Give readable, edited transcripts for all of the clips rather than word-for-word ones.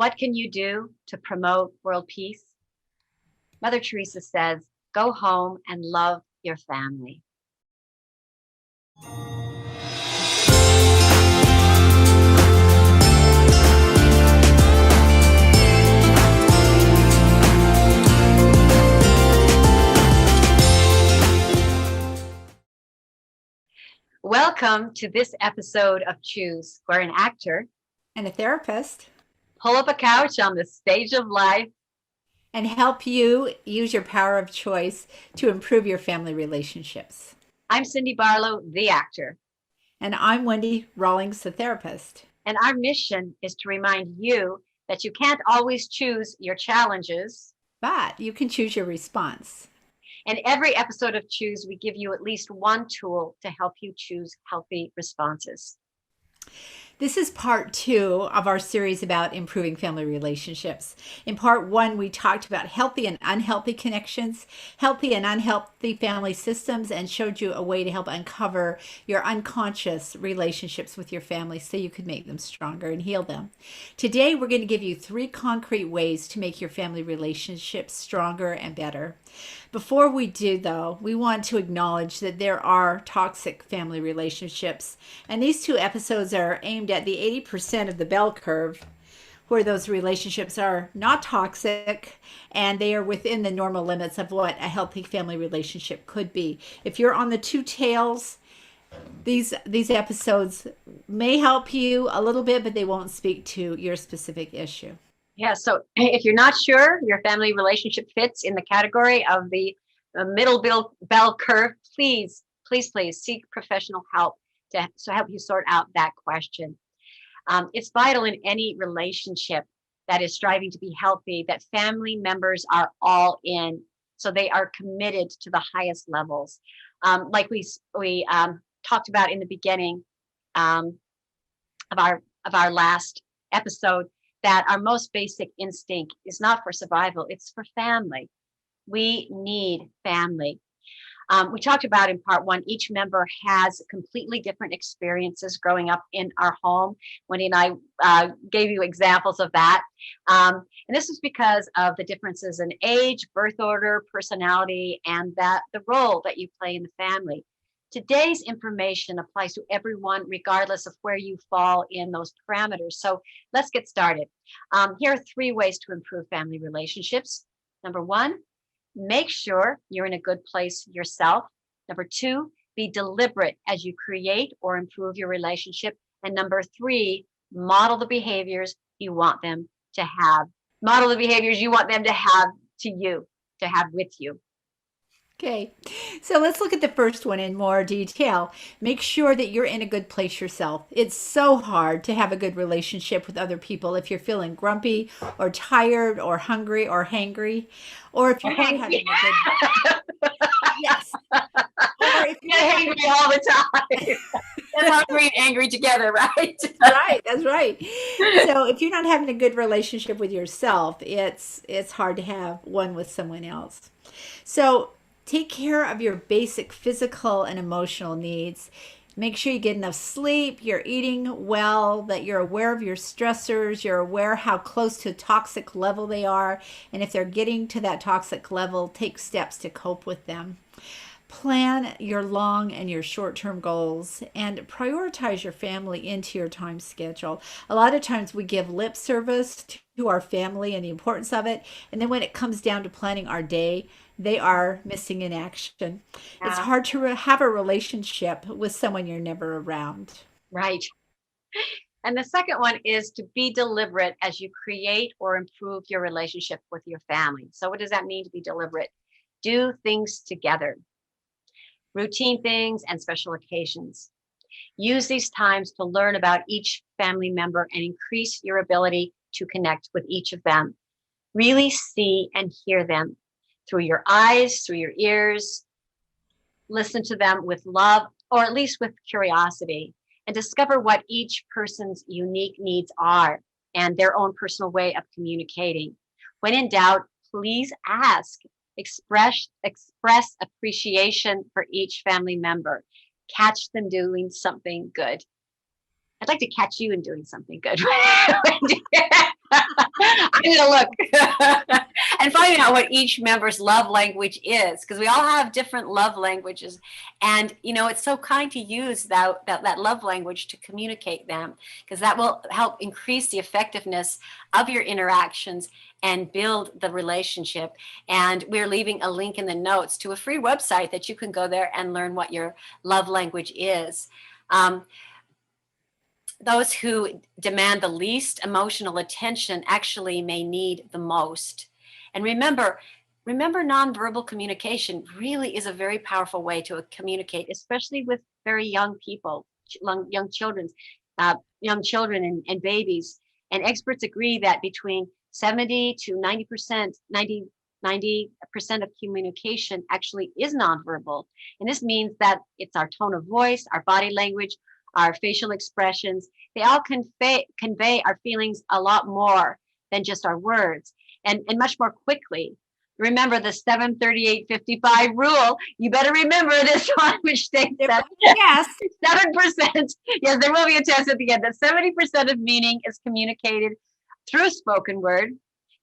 What can you do to promote world peace? Mother Teresa says, go home and love your family. Welcome to this episode of Choose, where an actor and a therapist pull up a couch on the stage of life and help you use your power of choice to improve your family relationships. I'm Cindy Barlow, the actor. And I'm Wendy Rawlings, the therapist. And our mission is to remind you that you can't always choose your challenges, but you can choose your response. In every episode of Choose, we give you at least one tool to help you choose healthy responses. This is part 2 of our series about improving family relationships. In part 1, we talked about healthy and unhealthy connections, healthy and unhealthy family systems, and showed you a way to help uncover your unconscious relationships with your family so you could make them stronger and heal them. Today, we're going to give you 3 concrete ways to make your family relationships stronger and better. Before we do, though, we want to acknowledge that there are toxic family relationships, and these 2 episodes are aimed at the 80% of the bell curve where those relationships are not toxic and they are within the normal limits of what a healthy family relationship could be. If you're on the 2 tails, these episodes may help you a little bit, but they won't speak to your specific issue. Yeah, so if you're not sure your family relationship fits in the category of the middle bell curve, please seek professional help to help you sort out that question. It's vital in any relationship that is striving to be healthy that family members are all in, so they are committed to the highest levels. Like we talked about in the beginning of our last episode, that our most basic instinct is not for survival, it's for family. We need family. We talked about in part 1, each member has completely different experiences growing up in our home. Wendy and I gave you examples of that. And this is because of the differences in age, birth order, personality, and the role that you play in the family. Today's information applies to everyone, regardless of where you fall in those parameters. So let's get started. Here are 3 ways to improve family relationships. Number 1, make sure you're in a good place yourself. Number 2, be deliberate as you create or improve your relationship. And number 3, model the behaviors you want them to have. Model the behaviors you want them to have with you. Okay, so let's look at the first one in more detail. Make sure that you're in a good place yourself. It's so hard to have a good relationship with other people if you're feeling grumpy or tired or hungry or hangry, or if you're not having a good yes, or if you're hangry all the time. And hungry and angry together, right? That's right. So if you're not having a good relationship with yourself, it's hard to have one with someone else. So take care of your basic physical and emotional needs. Make sure you get enough sleep, you're eating well, that you're aware of your stressors, you're aware how close to a toxic level they are, and if they're getting to that toxic level, take steps to cope with them. Plan your long and your short-term goals and prioritize your family into your time schedule. A lot of times we give lip service to our family and the importance of it, and then when it comes down to planning our day, they are missing in action. Yeah. It's hard to have a relationship with someone you're never around. Right. And the second one is to be deliberate as you create or improve your relationship with your family. So what does that mean to be deliberate? Do things together. Routine things and special occasions. Use these times to learn about each family member and increase your ability to connect with each of them. Really see and hear them through your eyes, through your ears. Listen to them with love, or at least with curiosity, and discover what each person's unique needs are and their own personal way of communicating. When in doubt, please ask. Express appreciation for each family member. Catch them doing something good. I'd like to catch you in doing something good. giving it a look. And finding out what each member's love language is, because we all have different love languages. And, it's so kind to use that love language to communicate them, because that will help increase the effectiveness of your interactions and build the relationship. And we're leaving a link in the notes to a free website that you can go there and learn what your love language is. Those who demand the least emotional attention actually may need the most. And remember, nonverbal communication really is a very powerful way to communicate, especially with very young people, young children, and babies. And experts agree that between 70 to 90%, 90% of communication actually is nonverbal. And this means that it's our tone of voice, our body language, our facial expressions. They all convey our feelings a lot more than just our words, and much more quickly. Remember the 738-55 rule. You better remember this one, which states that Yes. 7%, yes, there will be a test at the end, that 70% of meaning is communicated through spoken word,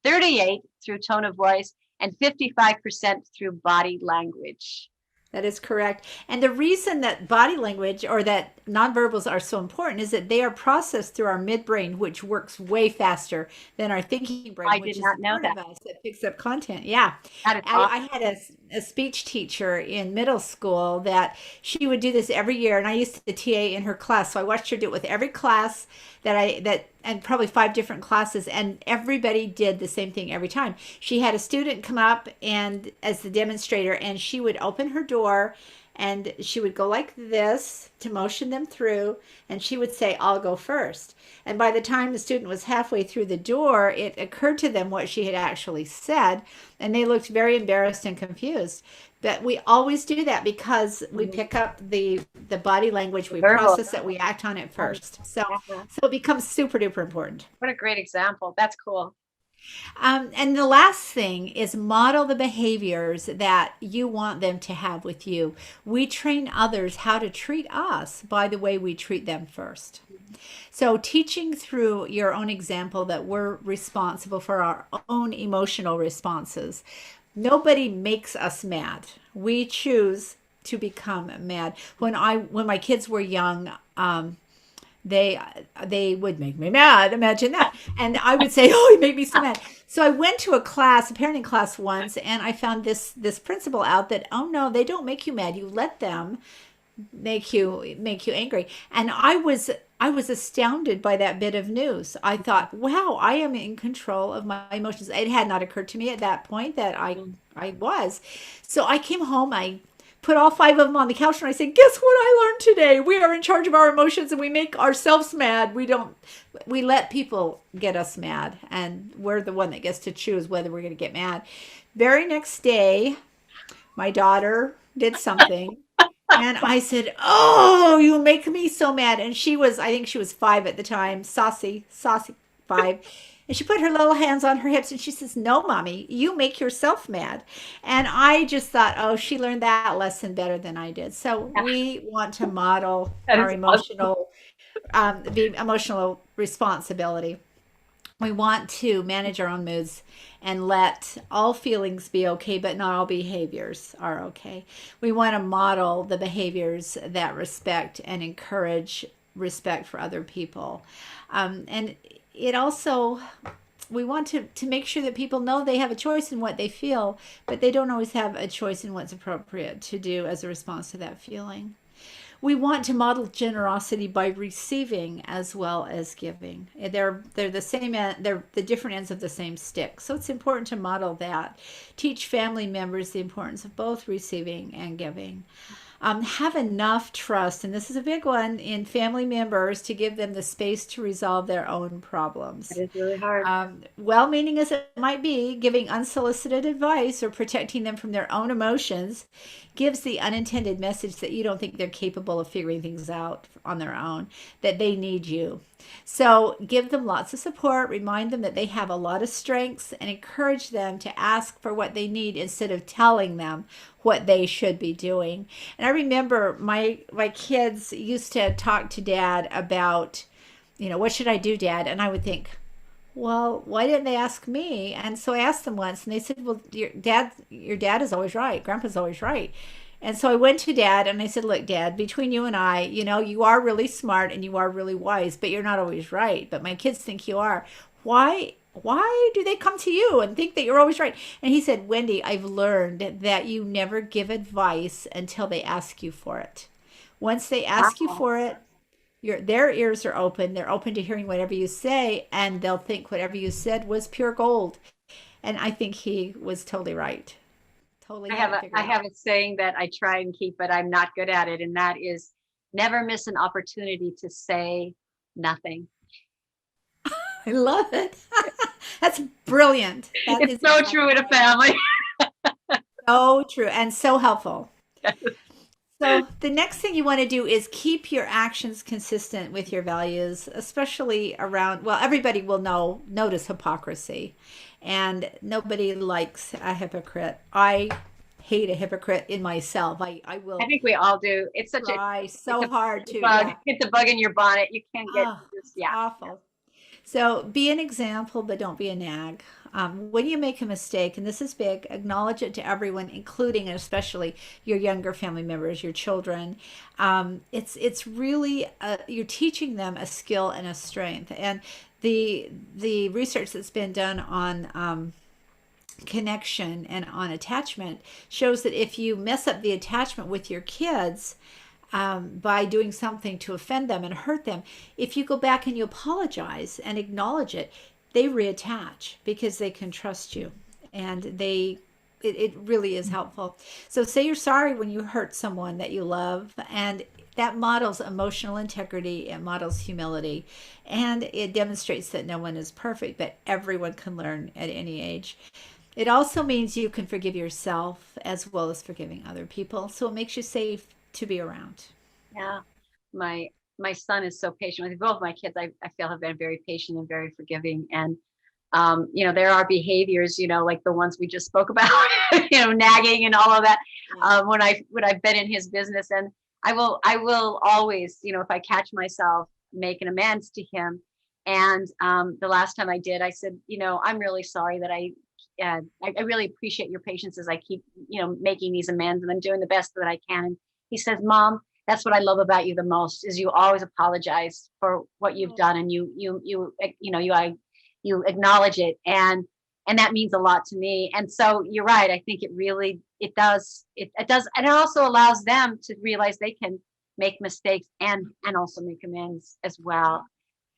38% through tone of voice, and 55% through body language. That is correct. And the reason that body language or that nonverbals are so important is that they are processed through our midbrain, which works way faster than our thinking brain, I which did is not the know part of that. us that picks up content. Yeah. That is I awesome. had a speech teacher in middle school that she would do this every year, and I used to TA in her class. So I watched her do it with every class and probably 5 different classes, and everybody did the same thing every time. She had a student come up and as the demonstrator, and she would open her door and she would go like this to motion them through, and she would say, "I'll go first." And by the time the student was halfway through the door, it occurred to them what she had actually said, and they looked very embarrassed and confused. But we always do that because we pick up the body language, we Verbal. process it, we act on it first. So it becomes super duper important. What a great example. That's cool. And the last thing is model the behaviors that you want them to have with you. We train others how to treat us by the way we treat them first. So teaching through your own example that we're responsible for our own emotional responses. Nobody makes us mad. We choose to become mad. When my kids were young, they would make me mad. Imagine that. And I would say, "Oh, you make me so mad." So I went to a parenting class once, and I found this principle out that, oh no, they don't make you mad. You let them make you angry. And I was astounded by that bit of news. I thought, wow, I am in control of my emotions. It had not occurred to me at that point that I was. So I came home, I put all 5 of them on the couch, and I said, "Guess what I learned today? We are in charge of our emotions, and we make ourselves mad. We let people get us mad, and we're the one that gets to choose whether we're going to get mad." Very next day, my daughter did something, and I said, "Oh, you make me so mad." And I think she was 5 at the time, saucy 5. And she put her little hands on her hips and she says, "No, mommy, you make yourself mad." And I just thought, oh, she learned that lesson better than I did. So we want to model our the emotional responsibility. We want to manage our own moods and let all feelings be okay, but not all behaviors are okay. We want to model the behaviors that respect and encourage respect for other people. And it also, we want to make sure that people know they have a choice in what they feel, but they don't always have a choice in what's appropriate to do as a response to that feeling. We want to model generosity by receiving as well as giving. They're the same. They're the different ends of the same stick. So it's important to model that. Teach family members the importance of both receiving and giving. Have enough trust, and this is a big one, in family members to give them the space to resolve their own problems. That is really hard. Well-meaning as it might be, giving unsolicited advice or protecting them from their own emotions gives the unintended message that you don't think they're capable of figuring things out on their own, that they need you. So give them lots of support, remind them that they have a lot of strengths, and encourage them to ask for what they need instead of telling them what they should be doing. And I remember my kids used to talk to Dad about, what should I do, Dad? And I would think, well, why didn't they ask me? And so I asked them once, and they said, well, your dad is always right. Grandpa's always right. And so I went to dad and I said, look, dad, between you and I, you are really smart and you are really wise, but you're not always right. But my kids think you are. Why do they come to you and think that you're always right? And he said, Wendy, I've learned that you never give advice until they ask you for it. Once they ask you Wow. for it, their ears are open. They're open to hearing whatever you say, and they'll think whatever you said was pure gold. And I think he was totally right. Totally I had have it a figured I out. have a saying that I try and keep, but I'm not good at it, and that is never miss an opportunity to say nothing. I love it. That's brilliant. That It's is so true exactly in a right. family. So true and so helpful. So the next thing you want to do is keep your actions consistent with your values, especially around, well, everybody will notice hypocrisy, and nobody likes a hypocrite. I hate a hypocrite in myself. I I will think we all do. It's such a try it's so a hard it's a to, bug. yeah. It's a bug in your bonnet. You can't get Oh, this. it's Yeah. awful. So be an example, but don't be a nag. When you make a mistake, and this is big, acknowledge it to everyone, including and especially your younger family members, your children. It's really you're teaching them a skill and a strength. And the research that's been done on connection and on attachment shows that if you mess up the attachment with your kids, by doing something to offend them and hurt them, if you go back and you apologize and acknowledge it, they reattach because they can trust you, and it really is helpful. So say you're sorry when you hurt someone that you love, and that models emotional integrity, it models humility, and it demonstrates that no one is perfect, but everyone can learn at any age. It also means you can forgive yourself as well as forgiving other people. So it makes you safe to be around. Yeah. My my son is so patient with both my kids. I feel have been very patient and very forgiving. And there are behaviors, like the ones we just spoke about, nagging and all of that. Yeah. When I've been in his business, and I will always, if I catch myself, make an amends to him. And the last time I did, I said, I'm really sorry that I really appreciate your patience as I keep, making these amends, and I'm doing the best that I can. And he says, Mom, that's what I love about you the most is you always apologize for what you've done, and you acknowledge it, and that means a lot to me. And so you're right. I think it does, and it also allows them to realize they can make mistakes and also make amends as well.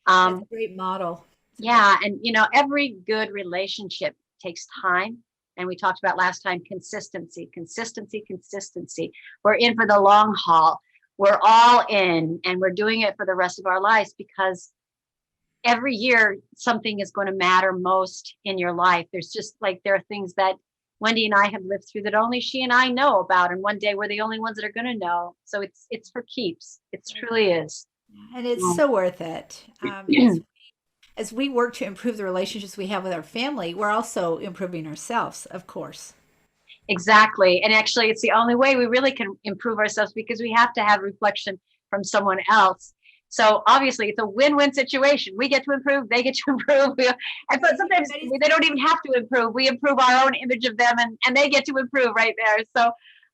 That's a um great model. It's a great yeah, and every good relationship takes time. And we talked about last time, consistency, consistency, consistency. We're in for the long haul. We're all in, and we're doing it for the rest of our lives, because every year something is going to matter most in your life. There's just like there are things that Wendy and I have lived through that only she and I know about, and one day we're the only ones that are going to know. So it's for keeps. It truly is. And it's Um, so worth it. As we work to improve the relationships we have with our family, we're also improving ourselves, of course. Exactly. And actually, it's the only way we really can improve ourselves, because we have to have reflection from someone else. So obviously, it's a win-win situation. We get to improve, they get to improve. But sometimes Everybody's they don't even have to improve. We improve our own image of them, and they get to improve right there.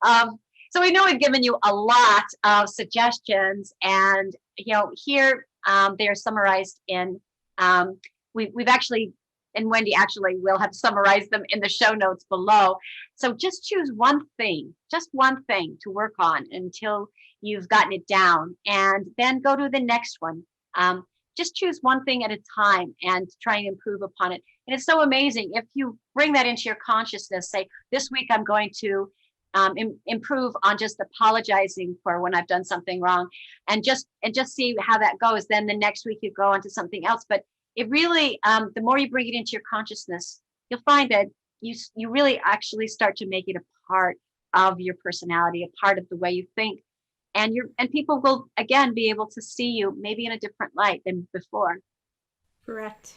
Um, so we know we've given you a lot of suggestions, and here they are summarized in. We've actually, and Wendy actually will have summarized them in the show notes below. So just choose just one thing to work on until you've gotten it down, and then go to the next one. Just choose one thing at a time and try and improve upon it. And it's so amazing if you bring that into your consciousness. Say, this week I'm going to improve on just apologizing for when I've done something wrong, and just see how that goes. Then the next week you go on to something else. But it really, the more you bring it into your consciousness, you'll find that you really actually start to make it a part of your personality, a part of the way you think, and people will again be able to see you maybe in a different light than before. Correct.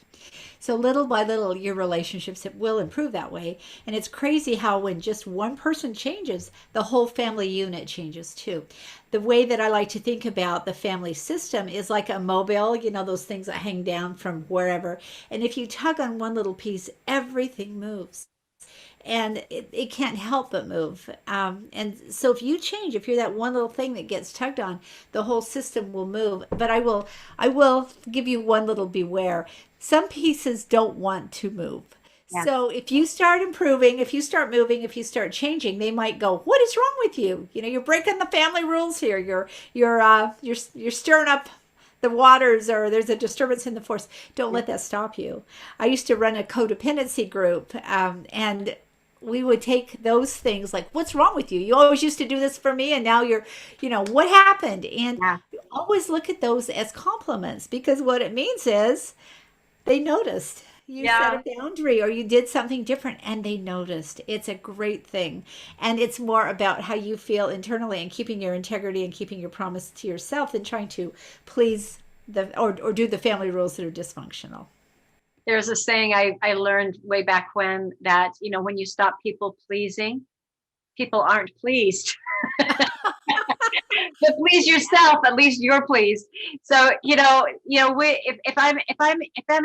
So little by little, your relationships will improve that way. And it's crazy how when just one person changes, the whole family unit changes too. The way that I like to think about the family system is like a mobile, those things that hang down from wherever. And if you tug on one little piece, everything moves. And it can't help but move. And so if you change, if you're that one little thing that gets tugged on, the whole system will move. But I will give you one little beware. Some pieces don't want to move. Yeah. So if you start improving, if you start moving, if you start changing, they might go, "What is wrong with you? You're breaking the family rules here. You're stirring up the waters, or there's a disturbance in the force." Don't let that stop you. I used to run a codependency group, and we would take those things like, "What's wrong with you? You always used to do this for me, and now what happened?" And Yeah. always look at those as compliments, because what it means is they noticed. You set Yeah. a boundary or you did something different and they noticed. It's a great thing. And it's more about how you feel internally and keeping your integrity and keeping your promise to yourself than trying to please or do the family rules that are dysfunctional. There's a saying I learned way back when that, when you stop people pleasing, people aren't pleased. But please yourself, at least you're pleased. So, if I'm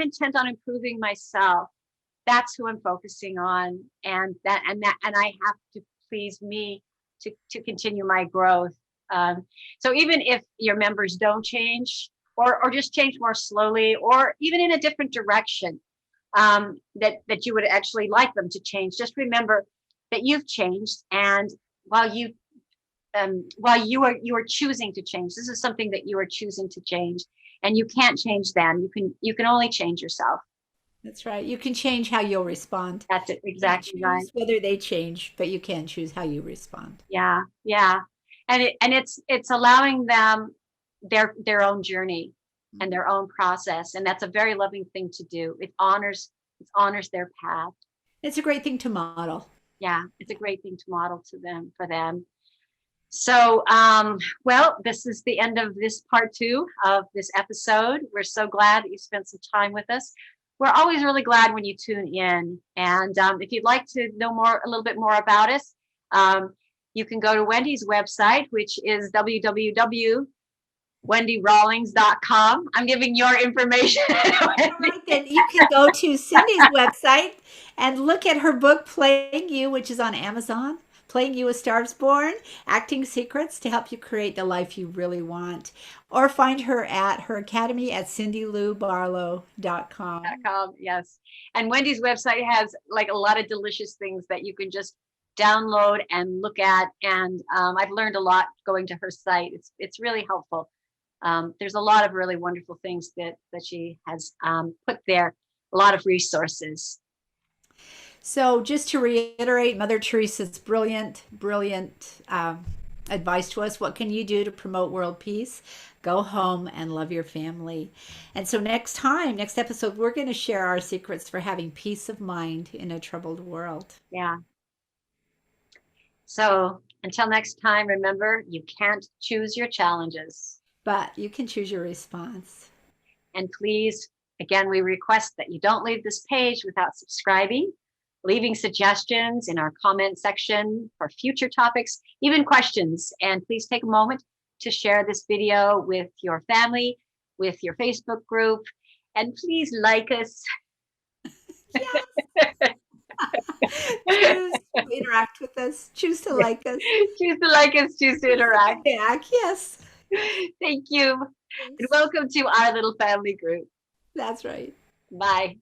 intent on improving myself, that's who I'm focusing on, and I have to please me to continue my growth. So even if your members don't change, or just change more slowly, or even in a different direction, that you would actually like them to change, just remember that you've changed, and while you are choosing to change, this is something that you are choosing to change, and you can't change them. You can only change yourself. That's right. You can change how you'll respond. That's it, You can't exactly right. choose whether they change, but you can choose how you respond. Yeah, yeah. And it's allowing them their own journey and their own process, and that's a very loving thing to do. It honors their path. It's a great thing to model. Yeah, it's a great thing to model to them for them. So, well, this is the end of this part 2 of this episode. We're so glad that you spent some time with us. We're always really glad when you tune in. And if you'd like to know a little bit more about us, you can go to Wendy's website, which is www.wendyrawlings.com. I'm giving your information. All right, then you can go to Cindy's website and look at her book, Playing You, which is on Amazon. Playing You: A Star's Born, Acting Secrets to Help You Create the Life You Really Want. Or find her at her academy at cindyloubarlow.com. Yes. And Wendy's website has like a lot of delicious things that you can just download and look at. And I've learned a lot going to her site. It's really helpful. There's a lot of really wonderful things that she has put there, a lot of resources. So, just to reiterate, Mother Teresa's brilliant, brilliant advice to us: what can you do to promote world peace? Go home and love your family. And so, next episode, we're going to share our secrets for having peace of mind in a troubled world. Yeah. So, until next time, remember, you can't choose your challenges. But you can choose your response. And please, again, we request that you don't leave this page without subscribing, leaving suggestions in our comment section for future topics, even questions. And please take a moment to share this video with your family, with your Facebook group, and please like us. Yes. Choose to interact with us. Choose to like us. Choose to like us, choose to interact. Back, yes. Thank you. Thanks. And welcome to our little family group. That's right. Bye.